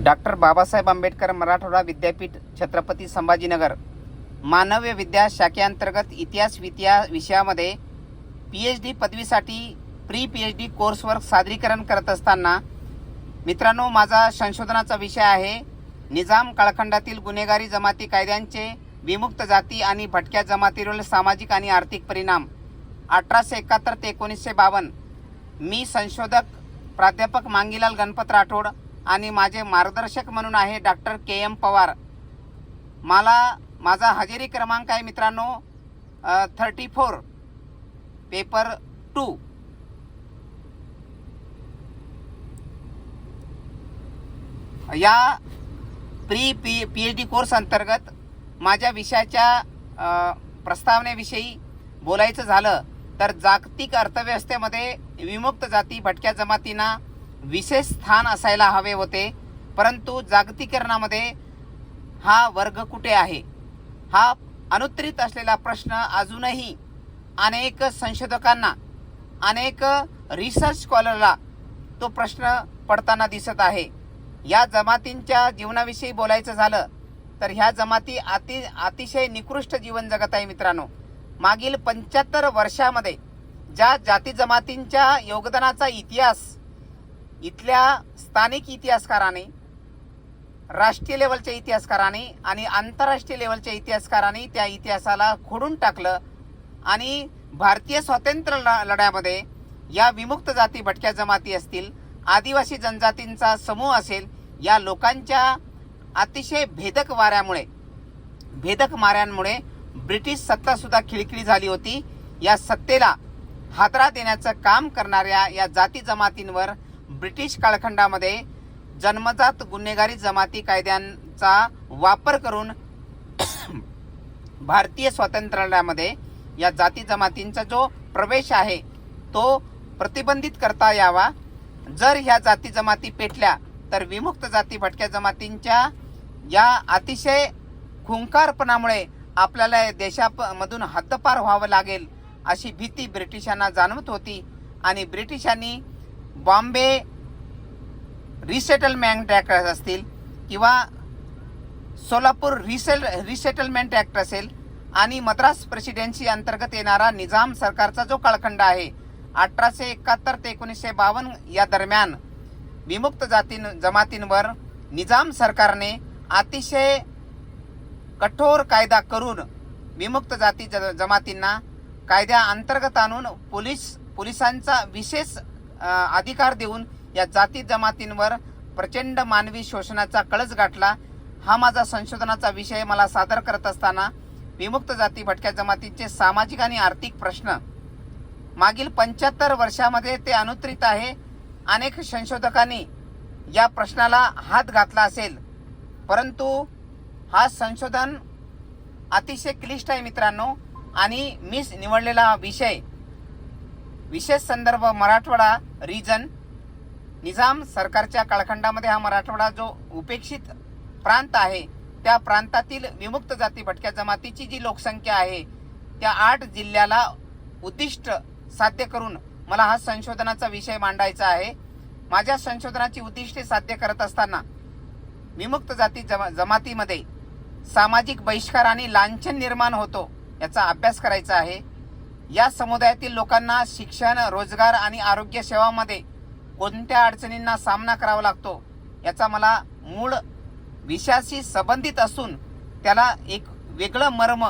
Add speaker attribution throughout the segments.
Speaker 1: Doctor Babasaheb Ambedkar Marathwada विद्यापीठ छत्रपती संभाजीनगर मानव्य विद्या शाखेअंतर्गत इतिहास विषयामध्ये PhD पदवीसाठी प्री PhD कोर्सवर्क सादरीकरण करत असताना मित्रांनो, माझा संशोधनाचा विषय आहे निजाम काळखंडातील गुन्हेगारी जमाती कायद्यांचे विमुक्त जाती आणि भटक्या जमातीवरील सामाजिक आणि आर्थिक परिणाम 1871 ते 1952। मी संशोधक प्राध्यापक मांगीलाल गणपत राठोड आणि माझे मार्गदर्शक म्हणून आहे डॉक्टर KM पवार। माझा हजेरी क्रमांक आहे मित्रांनो 34 पेपर 2। या प्री PhD कोर्स अंतर्गत माझ्या विषयाच्या प्रस्तावनेविषयी बोलायचं झालं तर जागतिक अर्थव्यवस्थेमध्ये विमुक्त जाती भटक्या जमातींना विशेष स्थान असायला हवे होते, परंतु जागतिकीकरणामध्ये हा वर्ग कुठे आहे हा अनुत्तरित असलेला प्रश्न अजूनही अनेक संशोधकांना, अनेक रिसर्च स्कॉलरला तो प्रश्न पडताना दिसत आहे। या जमातींच्या जीवनाविषयी बोलायचं झालं तर ह्या जमाती अतिशय निकृष्ट जीवन जगत आहे मित्रांनो। मागील 75 वर्षामध्ये ज्या जाती जमातींच्या योगदानाचा इतिहास इथल्या स्थानिक इतिहासकारांनी, राष्ट्रीय लेवलच्या इतिहासकारांनी आणि आंतरराष्ट्रीय लेवलच्या इतिहासकारांनी त्या इतिहासाला खोडून टाकलं आणि भारतीय स्वातंत्र्य लढ्यामध्ये या विमुक्त जाती भटक्या जमाती असतील, आदिवासी जनजातींचा समूह असेल, या लोकांच्या अतिशय भेदक माऱ्यांमुळे ब्रिटिश सत्ता सुद्धा खिळखिळी झाली होती। या सत्तेला हादरा देण्याचं काम करणाऱ्या या जाती जमातींवर ब्रिटिश काळखंडामध्ये जन्मजात गुन्हेगारी जमाती कायद्यांचा वापर करून भारतीय स्वातंत्र्यामध्ये या जाती जमातींचा जो प्रवेश आहे तो प्रतिबंधित करता यावा। जर ह्या जाती जमाती पेटल्या तर विमुक्त जाती भटक्या जमातींच्या या अतिशय खुंखारपणामुळे आपल्याला देशामधून हद्दपार व्हावं लागेल अशी भीती ब्रिटिशांना जाणवत होती आणि ब्रिटिशांनी बॉम्बे रिसेटलमेंट ॲक्ट असतील किंवा सोलापूर रिसेटलमेंट ॲक्ट असेल आणि मद्रास प्रेसिडेन्सी अंतर्गत येणारा निजाम सरकारचा जो काळखंड आहे 1871 ते 1952 या दरम्यान विमुक्त जमातींवर निजाम सरकारने अतिशय कठोर कायदा करून विमुक्त जाती जमातींना कायद्या अंतर्गत आणून पोलिसांचा विशेष अधिकार देऊन या जाती जमातींवर प्रचंड मानवी शोषणाचा कळस गाठला। हा माझा संशोधनाचा विषय मला सादर करत असताना विमुक्त जाती भटक्या जमातींचे सामाजिक आणि आर्थिक प्रश्न मागील 75 वर्षामध्ये ते अनुत्तरित आहे। अनेक संशोधकांनी या प्रश्नाला हात घातला असेल, परंतु हा संशोधन अतिशय क्लिष्ट आहे मित्रांनो आणि मी निवडलेला विशेष संदर्भ मराठवाडा रिजन। निजाम सरकारच्या काळखंडामध्ये हा मराठवाडा जो उपेक्षित प्रांत आहे त्या प्रांतातील विमुक्त जाती भटक्या जमातीची जी लोकसंख्या आहे त्या 8 जिल्ह्याला उद्दिष्ट साध्य करून मला हा संशोधनाचा विषय मांडायचा आहे। माझ्या संशोधनाची उद्दिष्टे साध्य करत असताना विमुक्त जाती जमातीमध्ये सामाजिक बहिष्कार आणि लांछन निर्माण होतो याचा अभ्यास करायचा आहे। या समुदायातील लोकांना शिक्षण, रोजगार आणि आरोग्य सेवामध्ये कोणत्या अडचणींना सामना करावा लागतो याचा मला मूळ विषयाशी संबंधित असून त्याला एक वेगळं मर्म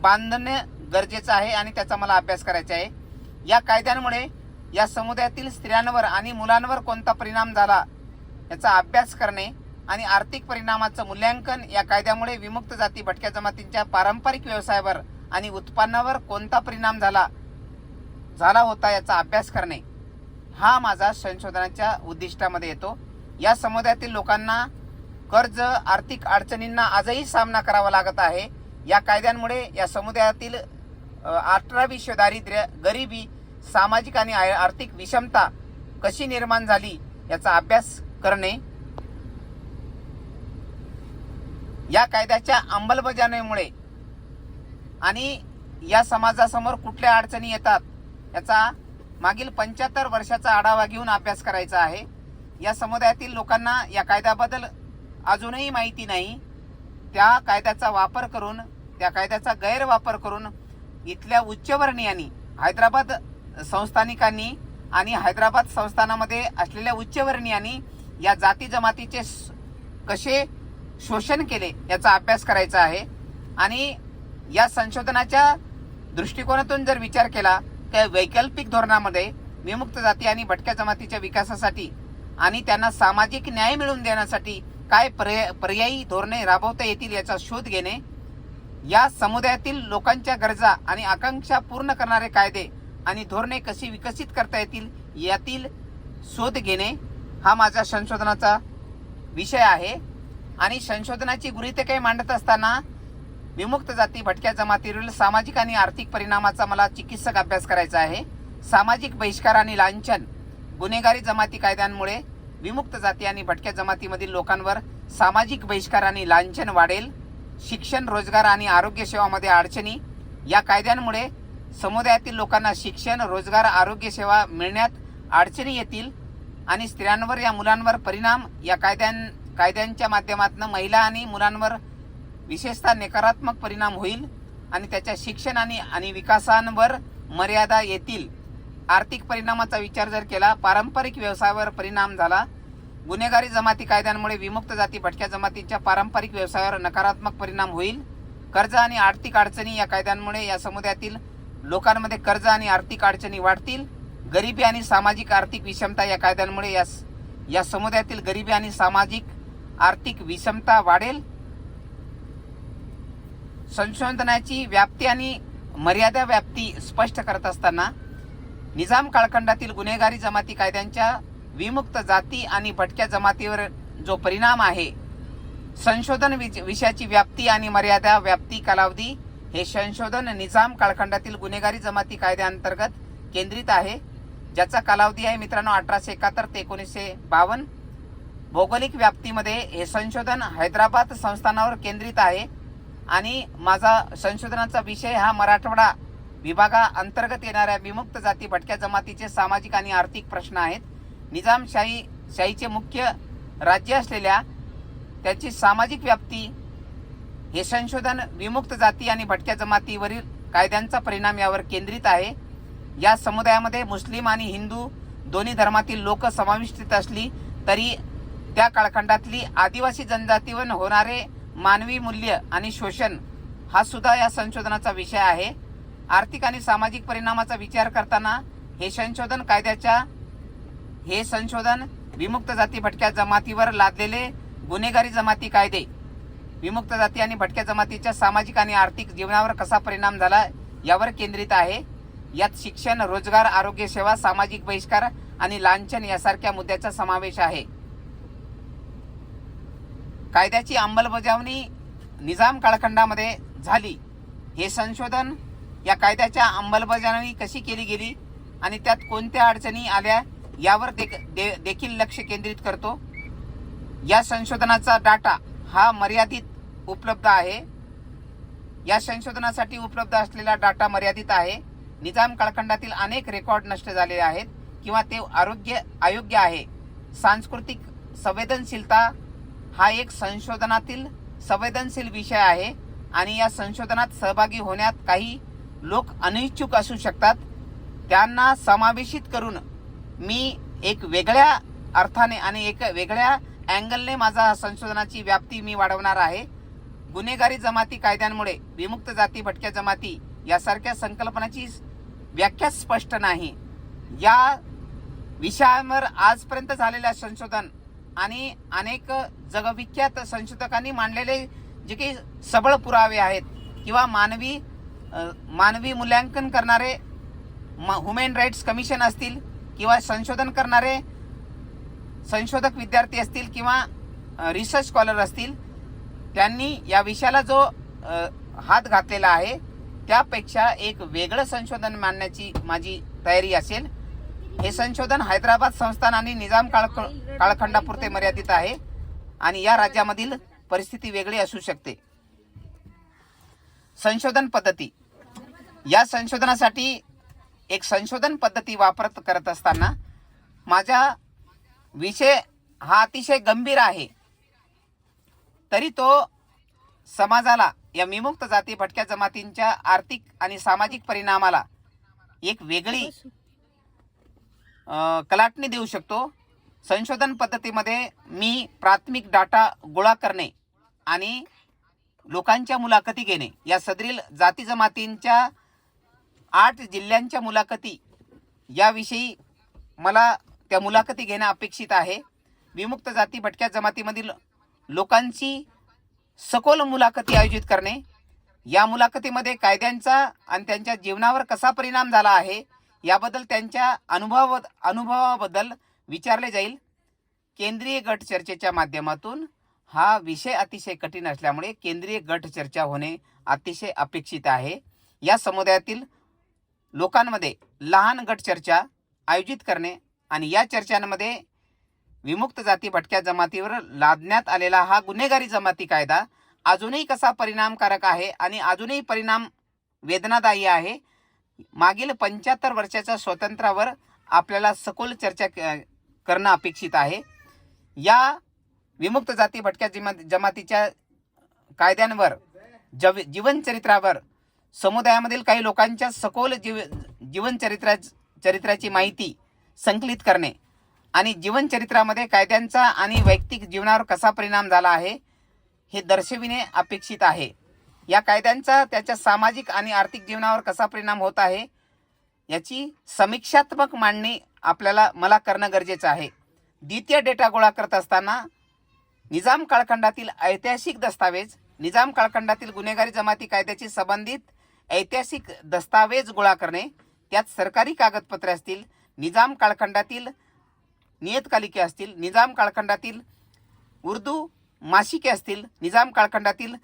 Speaker 1: बांधणे गरजेचं आहे आणि त्याचा मला अभ्यास करायचा आहे। या कायद्यांमुळे या समुदायातील स्त्रियांवर आणि मुलांवर कोणता परिणाम झाला याचा अभ्यास करणे आणि आर्थिक परिणामाचं मूल्यांकन, या कायद्यामुळे विमुक्त जाती भटक्या जमातींच्या पारंपरिक व्यवसायावर आणि उत्पन्नावर कोणता परिणाम झाला होता याचा अभ्यास करणे हा माझा संशोधनाच्या उद्दिष्टामध्ये येतो। या समुदायातील लोकांना कर्ज, आर्थिक अडचणींना आजही सामना करावा लागत आहे। या कायद्यांमुळे या समुदायातील 18वी दारिद्र्य, गरिबी, सामाजिक आणि आर्थिक विषमता कशी निर्माण झाली याचा अभ्यास करणे, या कायद्याच्या अंमलबजावणीमुळे आणि या समाजासमोर कुठल्या अडचणी येतात याचा मागील 75 वर्षाचा आढावा घेऊन अभ्यास करायचा आहे। या समुदायातील लोकांना या कायद्याबद्दल अजूनही माहिती नाही, त्या कायद्याचा वापर करून, त्या कायद्याचा गैरवापर करून इथल्या उच्चवर्णीयांनी, हैदराबाद संस्थानिकांनी आणि हैदराबाद संस्थानामध्ये असलेल्या उच्चवर्णीयांनी या जाती जमातीचे कसे शोषण केले याचा अभ्यास करायचा आहे. आणि या संशोधनाच्या दृष्टिकोनातून जर विचार केला तर वैकल्पिक धोरणामध्ये विमुक्त जाती आणि भटक्या जमातीच्या विकासासाठी आणि त्यांना सामाजिक न्याय मिळवून देण्यासाठी काय पर्यायी धोरणे राबवता येतील याचा शोध घेणे, या समुदायातील लोकांच्या गरजा आणि आकांक्षा पूर्ण करणारे कायदे आणि धोरणे कशी विकसित करता येतील यातील शोध घेणे हा माझ्या संशोधनाचा विषय आहे. आणि संशोधनाची गृहीतके काही मांडत असताना विमुक्त जाती भटक्या जमातीवरील सामाजिक आणि आर्थिक परिणामाचा मला चिकित्सक अभ्यास करायचा आहे. सामाजिक बहिष्कार आणि लांछन, गुन्हेगारी जमाती कायद्यांमुळे विमुक्त जाती आणि भटक्या जमातीमधील लोकांवर सामाजिक बहिष्कार आणि लांछन वाढेल. शिक्षण, रोजगार आणि आरोग्य सेवामध्ये अडचणी, या कायद्यांमुळे समुदायातील लोकांना शिक्षण, रोजगार, आरोग्य सेवा मिळण्यात अडचणी येतील. आणि स्त्रियांवर या मुलांवर परिणाम, या कायद्यांच्या माध्यमातून महिला आणि मुलांवर विशेषतः नकारात्मक परिणाम होईल आणि त्याच्या शिक्षण आणि विकासांवर मर्यादा येतील. आर्थिक परिणामाचा विचार जर केला, पारंपरिक व्यवसायावर परिणाम झाला. गुन्हेगारी जमाती कायद्यांमुळे विमुक्त जाती भटक्या जमातींच्या पारंपरिक व्यवसायावर नकारात्मक परिणाम होईल. कर्ज आणि आर्थिक अडचणी, या कायद्यांमुळे या समुदायातील लोकांमध्ये कर्ज आणि आर्थिक अडचणी वाढतील. गरिबी आणि सामाजिक आर्थिक विषमता, या कायद्यांमुळे या समुदायातील गरिबी आणि सामाजिक आर्थिक विषमता वाढेल. संशोधनाची व्याप्ती आणि मर्यादा व्याप्ती स्पष्ट करत असताना निजाम कालखंडातील गुन्हेगारी जमाती कायद्यांच्या विमुक्त जाती आणि भटक्या जमातीवर जो परिणाम आहे, संशोधन विषयाची व्याप्ती आणि मर्यादा व्याप्ती कालावधी, हे संशोधन निजाम कालखंडातील गुन्हेगारी जमाती कायद्याअंतर्गत केंद्रित आहे, ज्याचा कालावधी आहे मित्रांनो 1871 ते 1952. भौगोलिक व्याप्तीमध्ये हे संशोधन हैदराबाद संस्थानावर केंद्रित आहे आणि माझा संशोधनाचा विषय हा मराठवाडा विभागाअंतर्गत येणाऱ्या विमुक्त जाती भटक्या जमातीचे सामाजिक आणि आर्थिक प्रश्न आहेत. निजामशाहीचे मुख्य राज्य असलेल्या त्याची सामाजिक व्याप्ती, हे संशोधन विमुक्त जाती आणि भटक्या जमातीवरील कायद्यांचा परिणाम यावर केंद्रित आहे. या समुदायामध्ये मुस्लिम आणि हिंदू दोन्ही धर्मातील लोक समाविष्ट असली तरी त्या कालखंडातली आदिवासी जनजातीवर होणारे मानवी मूल्य आणि शोषण हा सुद्धा या संशोधनाचा विषय आहे. आर्थिक आणि सामाजिक परिणामाचा विचार करताना हे संशोधन विमुक्त जाती भटक्या जमातीवर लादलेले गुन्हेगारी जमाती कायदे विमुक्त जाती आणि भटक्या जमातीच्या सामाजिक आणि आर्थिक जीवनावर कसा परिणाम झाला यावर केंद्रित आहे. यात शिक्षण, रोजगार, आरोग्य सेवा, सामाजिक बहिष्कार आणि लांछन यासारख्या मुद्द्याचा समावेश आहे. कायद्याची अंमलबजावणी निजाम कालखंडामध्ये झाली. हे संशोधन या कायद्याच्या अंमलबजावणी कशी केली गेली आणि त्यात कोणत्या अडचणी आल्या यावर देखील लक्ष केंद्रित करतो. या संशोधनाचा डाटा हा मर्यादित उपलब्ध आहे. या संशोधनासाठी उपलब्ध असलेला डाटा मर्यादित आहे. निजाम कालखंडातील अनेक रेकॉर्ड नष्ट झालेले आहेत किंवा ते अयोग्य आहे. सांस्कृतिक संवेदनशीलता हा एक संशोधनातील संवेदनशील विषय आहे आणि या संशोधनात सहभागी होण्यात काही लोक अनिच्छुक असू शकतात. त्यांना समावेशित करून मी एक वेगळ्या अर्थाने आणि एक वेगळ्या अँगलने माझा संशोधनाची व्याप्ती मी वाढवणार आहे. गुन्हेगारी जमाती कायद्यांमुळे विमुक्त जाती भटक्या जमाती यासारख्या संकल्पनाची व्याख्या स्पष्ट नाही. या विषयावर आजपर्यंत झालेल्या संशोधन आणि अनेक जगविख्यात संशोधकांनी मांडलेले जे काही सबळ पुरावे आहेत किंवा मानवी मूल्यांकन करणारे ह्युमन राईट्स कमिशन असतील किंवा संशोधन करणारे संशोधक विद्यार्थी असतील किंवा रिसर्च स्कॉलर असतील, त्यांनी या विषयाला जो हात घातलेला आहे त्यापेक्षा एक वेगळं संशोधन मांडण्याची माझी तयारी असेल. हे संशोधन हैदराबाद संस्थान आणि निजाम कालखंडापुरते मर्यादित आहे आणि या राज्यामधील परिस्थिती वेगळी असू शकते. संशोधन पद्धती, या संशोधनासाठी एक संशोधन पद्धती करत असताना माझा विषय हा अतिशय गंभीर आहे. तरी तो समाजाला, या विमुक्त जाती भटक्या जमातींच्या आर्थिक आणि सामाजिक परिणामाला एक वेगळी कलाटणी देऊ शकतो. संशोधन पद्धतीमध्ये मी प्राथमिक डाटा गोळा करणे आणि लोकांच्या मुलाखती घेणे, या सदरील जाती जमातींच्या 8 जिल्ह्यांच्या मुलाखती याविषयी मला त्या मुलाखती घेणं अपेक्षित आहे. विमुक्त जाती भटक्या जमातीमधील लोकांची सखोल मुलाखती आयोजित करणे, या मुलाखतीमध्ये कायद्यांचा आणि त्यांच्या जीवनावर कसा परिणाम झाला आहे याबद्दल त्यांच्या अनुभवाबद्दल विचारले जाईल. केंद्रीय गट चर्चेच्या माध्यमातून हा विषय अतिशय कठीण असल्यामुळे केंद्रीय गट चर्चा होणे अतिशय अपेक्षित आहे. या समुदायातील लोकांमध्ये लहान गट चर्चा आयोजित करणे आणि या चर्चांमध्ये विमुक्त जाती भटक्या जमातीवर लादण्यात आलेला हा गुन्हेगारी जमाती कायदा अजूनही कसा परिणामकारक आहे आणि अजूनही परिणाम वेदनादायी आहे, मागील 75 वर्षाच्या स्वातंत्र्यावर आपल्याला सखोल चर्चा करणं अपेक्षित आहे. या विमुक्त जाती भटक्या जमातीच्या कायद्यांवर, जीवनचरित्रावर समुदायामधील काही लोकांच्या सखोल जीवनचरित्राची माहिती संकलित करणे आणि जीवनचरित्रामध्ये कायद्यांचा आणि वैयक्तिक जीवनावर कसा परिणाम झाला आहे हे दर्शविणे अपेक्षित आहे. या कायद्यांचा त्याच्या सामाजिक आणि आर्थिक जीवनावर कसा परिणाम होत आहे याची समीक्षात्मक मांडणी मला करणं गरजेचं आहे. द्वितीय डेटा गोळा करत असताना निजाम कालखंडातील ऐतिहासिक दस्तावेज, निजाम कालखंडातील गुन्हेगारी जमाती कायद्याशी संबंधित ऐतिहासिक दस्तावेज गोळा करणे, त्यात सरकारी कागदपत्रे असतील, निजाम कालखंडातील नियतकालिके असतील, निजाम कालखंडातील उर्दू मासिके असतील, निजाम कालखंडातील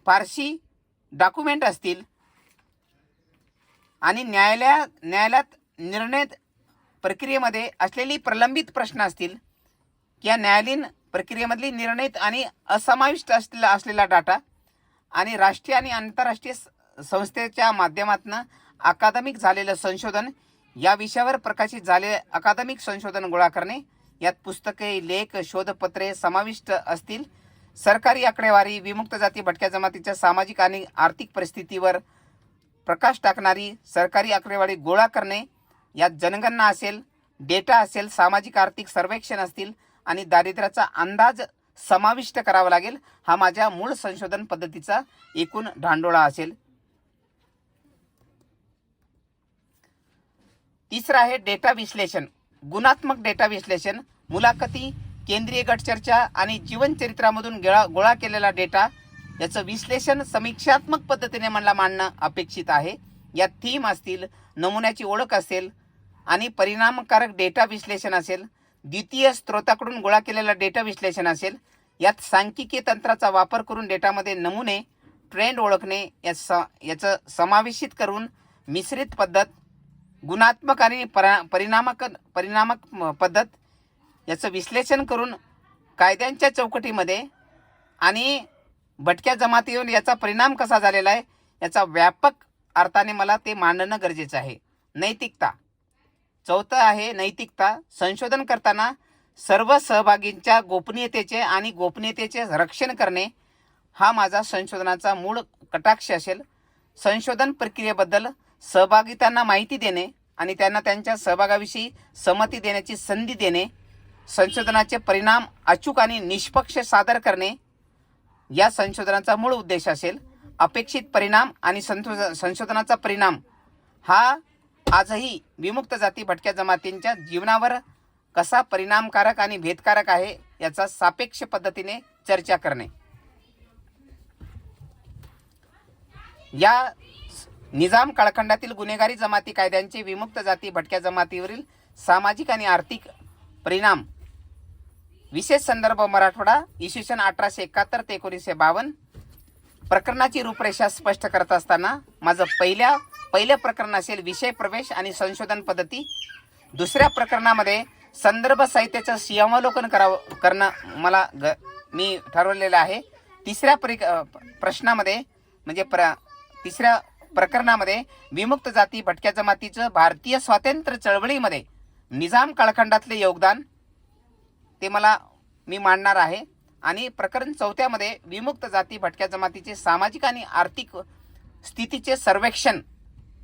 Speaker 1: फारसी डॉक्युमेंट असतील आणि न्यायालयात निर्णय प्रक्रियेमध्ये असलेली प्रलंबित प्रश्न असतील, या न्यायालयीन प्रक्रियेमधली निर्णय आणि असमाविष्ट असलेला डाटा आणि राष्ट्रीय आणि आंतरराष्ट्रीय संस्थेच्या माध्यमातून अकादमिक झालेलं संशोधन, या विषयावर प्रकाशित झालेले अकादमिक संशोधन गोळा करणे, यात पुस्तके, लेख, शोधपत्रे समाविष्ट असतील. सरकारी आकडेवारी, विमुक्त जाती भटक्या जमातीच्या सामाजिक आणि आर्थिक परिस्थितीवर प्रकाश टाकणारी सरकारी आकडेवारी गोळा करणे, यात जनगणना असेल, डेटा असेल, सामाजिक आर्थिक सर्वेक्षण असतील आणि दारिद्र्याचा अंदाज समाविष्ट करावा लागेल. हा माझ्या मूळ संशोधन पद्धतीचा एकूण ढांडोळा असेल. तिसरा आहे डेटा विश्लेषण, गुणात्मक डेटा विश्लेषण, मुलाखती, केंद्रीय गट चर्चा आणि जीवनचरित्रामधून गोळा केलेला डेटा याचं विश्लेषण समीक्षात्मक पद्धतीने मला मांडणं अपेक्षित आहे. यात थीम असतील, नमुन्याची ओळख असेल आणि परिणामकारक डेटा विश्लेषण असेल. द्वितीय स्रोताकडून गोळा केलेला डेटा विश्लेषण असेल. यात सांख्यिकीय तंत्राचा वापर करून डेटामध्ये नमुने, ट्रेंड ओळखणे याचं समावेशित करून मिश्रित पद्धत, गुणात्मक आणि परिणामक पद्धत याचं विश्लेषण करून कायद्यांच्या चौकटीमध्ये आणि भटक्या जमातीवर याचा परिणाम कसा झालेला आहे याचा व्यापक अर्थाने मला ते मांडणं गरजेचं आहे. नैतिकता, चौथं आहे नैतिकता. संशोधन करताना सर्व सहभागींच्या गोपनीयतेचे रक्षण करणे हा माझा संशोधनाचा मूळ कटाक्ष असेल. संशोधन प्रक्रियेबद्दल सहभागितांना माहिती देणे आणि त्यांना त्यांच्या सहभागाविषयी संमती देण्याची संधी देणे, संशोधनाचे परिणाम अचूक आणि निष्पक्ष सादर करणे या संशोधनाचा मूळ उद्देश असेल. अपेक्षित परिणाम आणि संशोधनाचा परिणाम हा आजही विमुक्त जाती भटक्या जमातींच्या जीवनावर कसा परिणामकारक आणि भेदकारक आहे याचा सापेक्ष पद्धतीने चर्चा करणे. या निजाम कालखंडातील गुन्हेगारी जमाती कायद्यांचे विमुक्त जाती भटक्या जमातीवरील सामाजिक आणि आर्थिक परिणाम, विशेष संदर्भ मराठवाडा, इसवी सन 1871 ते 1952. प्रकरणाची रूपरेषा स्पष्ट करत असताना माझं पहिलं प्रकरण असेल विषय प्रवेश आणि संशोधन पद्धती. दुसऱ्या प्रकरणामध्ये संदर्भ साहित्याचं सिंहावलोकन करणं मी ठरवलेलं आहे. तिसऱ्या प्रश्नामध्ये म्हणजे तिसऱ्या प्रकरणामध्ये विमुक्त जाती भटक्या जमातीचं भारतीय स्वातंत्र्य चळवळीमध्ये निजाम कालखंडातले योगदान ते मी मांडणार आहे. आणि प्रकरण 4मध्ये विमुक्त जाती भटक्या जमातीचे सामाजिक आणि आर्थिक स्थितीचे सर्वेक्षण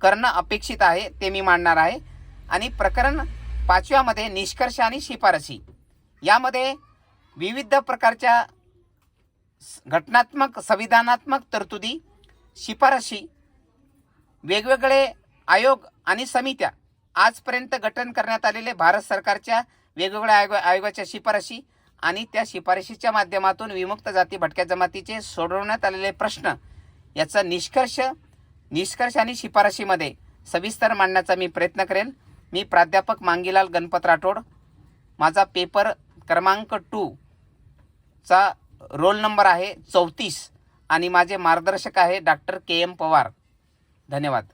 Speaker 1: करणं अपेक्षित आहे, ते मी मांडणार आहे. आणि प्रकरण 5व्यामध्ये निष्कर्ष आणि शिफारसी, यामध्ये विविध प्रकारच्या घटनात्मक संविधानात्मक तरतुदी, शिफारसी, वेगवेगळे आयोग आणि समित्या, आजपर्यंत गठन करण्यात आलेले भारत सरकारच्या वेगवेगळ्या आयोगाच्या शिफारसी आणि त्या शिफारशीच्या माध्यमातून विमुक्त जाती भटक्या जमातीचे सोडवण्यात आलेले प्रश्न याचा निष्कर्ष आणि शिफारशीमध्ये सविस्तर मांडण्याचा मी प्रयत्न करेन. मी प्राध्यापक मांगीलाल गणपत राठोड. माझा पेपर क्रमांक 2 चा रोल नंबर आहे 34 आणि माझे मार्गदर्शक आहे डॉक्टर KM पवार. धन्यवाद.